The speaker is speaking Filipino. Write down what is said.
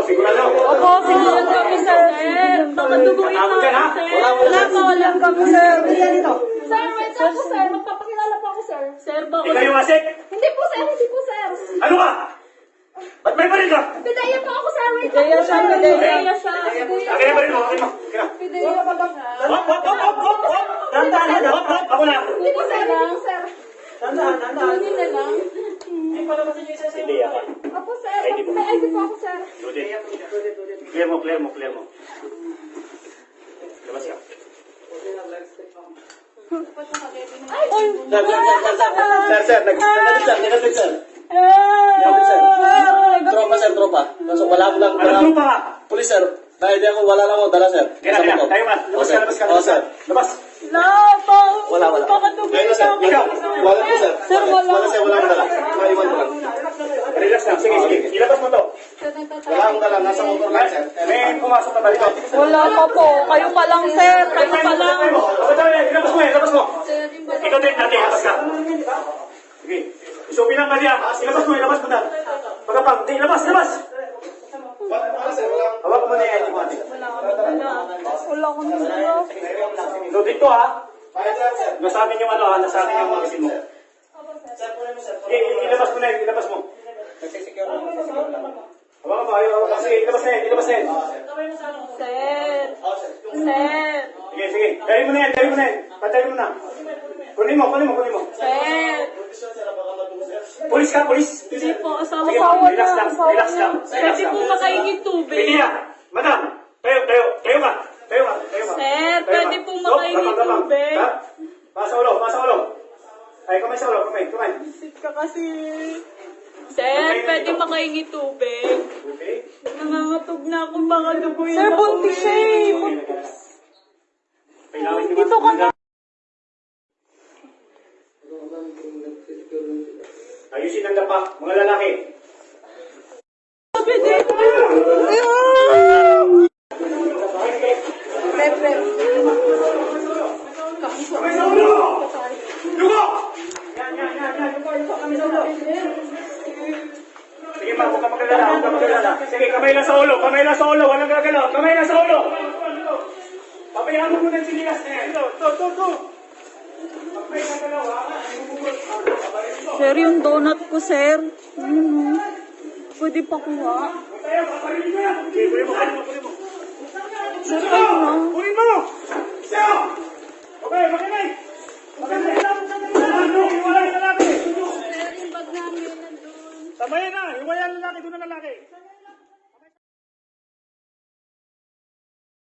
Sigurado. Opo, sigurado kami, sir. Baka duguin na kami, sir. Wala kami, sir. Sir, wait lang po, sir. Magpapakilala po ako, sir. Sir, baka... Ikaw yung asik? Hindi po, sir. Hindi po, sir. Ano ka? Ba't may baril ka? Bidaya po ako, sir. Wait lang Bidaya po, siya, sir. bidaya siya. Akin na baril mo, akin mo. Bidaya pa ba? Hop! Dandan. Hop! Ako na. Hindi po, sir. Hindi po, sir. Tandaan. Kunin na lang. Hindi ako. Opo, sir. May ID po ako, sir. Clear mo. Labas ka. Ay! Sir, nag-sir. Tropa. Kaso wala mo lang. Anong grupa ka? Pulis, sir. Dahil di ako, wala lang ako dala, sir. Kaya, tayo ka. Labas ka. Oo, sir. Labas. Wala. Baka duguin Ngayon, sir. na kami. Ikaw. Wala po, sir. Sir, wala. Wala, sir. Wala akong dala. Maiwan ko lang. Relax lang. Sige. Ilabas mo to. Wala akong dala. Nasa motor lang, sir. May pumasok na ba dito? Wala pa po. Kayo pa lang, sir. Kayo pa lang. Ilabas mo. Ikaw din natin. Ilabas ka. Sige. Isupin lang kanya. Ilabas mo na. Pagkapang. Di, labas. Wala, sir. Wala. Hawak mo na yan. Ate. Wala kami, sir. So dito ha. Bayad lang, sir. Nasa atin yung nasa atin yung magasin mo. Sir, punin mo, sir. Sige, ilabas mo na yan. Ilabas mo. Nagsisecure lang. Nagsisecure lang. Hawak mo. Hawak mo. Sige, ilabas na yan. Sir. Oo, sir. Sir. Sige. Dali mo na yan. Patay mo na. Kunin mo. Sir. Sir, baka matungo, sir. Pulis ka. Hindi po. Asawa Sige, ko. relax lang. Pwede po makaingin tubig. Pwede na. Madam. Tayo ka. Sir, pwede po makaingin tubig. Ha? Pasa ulo. Ay, kamay sa ulo. Kamay. Sit ka kasi. Sir, pwede makaingin tubig. Okay. Nangangatog na ako, baka duguin na. Sir, buntis siya eh. Dito ka na. Ayusin ang dapa. Mga lalaki. Pwede. Kamay sa ulo. Dugo! Yan. Sige pa, huwag ka magalala. Sige, kamay lang sa ulo. Walang gagalaw. Kamay lang sa ulo. Pabayaan mo muna yung sinilas na yan. Ito. Pag may gagalaw, ha? Sir, yung donut ko, sir. Pwede pa kuha. Tayo, paparilin mo yan. Sige, kunin mo. Sir, kayo na. Kunin mo! Siya! Okay, makinay! Iwala yung lalaki! Sir, yung bag namin nandun. Tamayin na! Iwala yung lalaki, doon ang lalaki!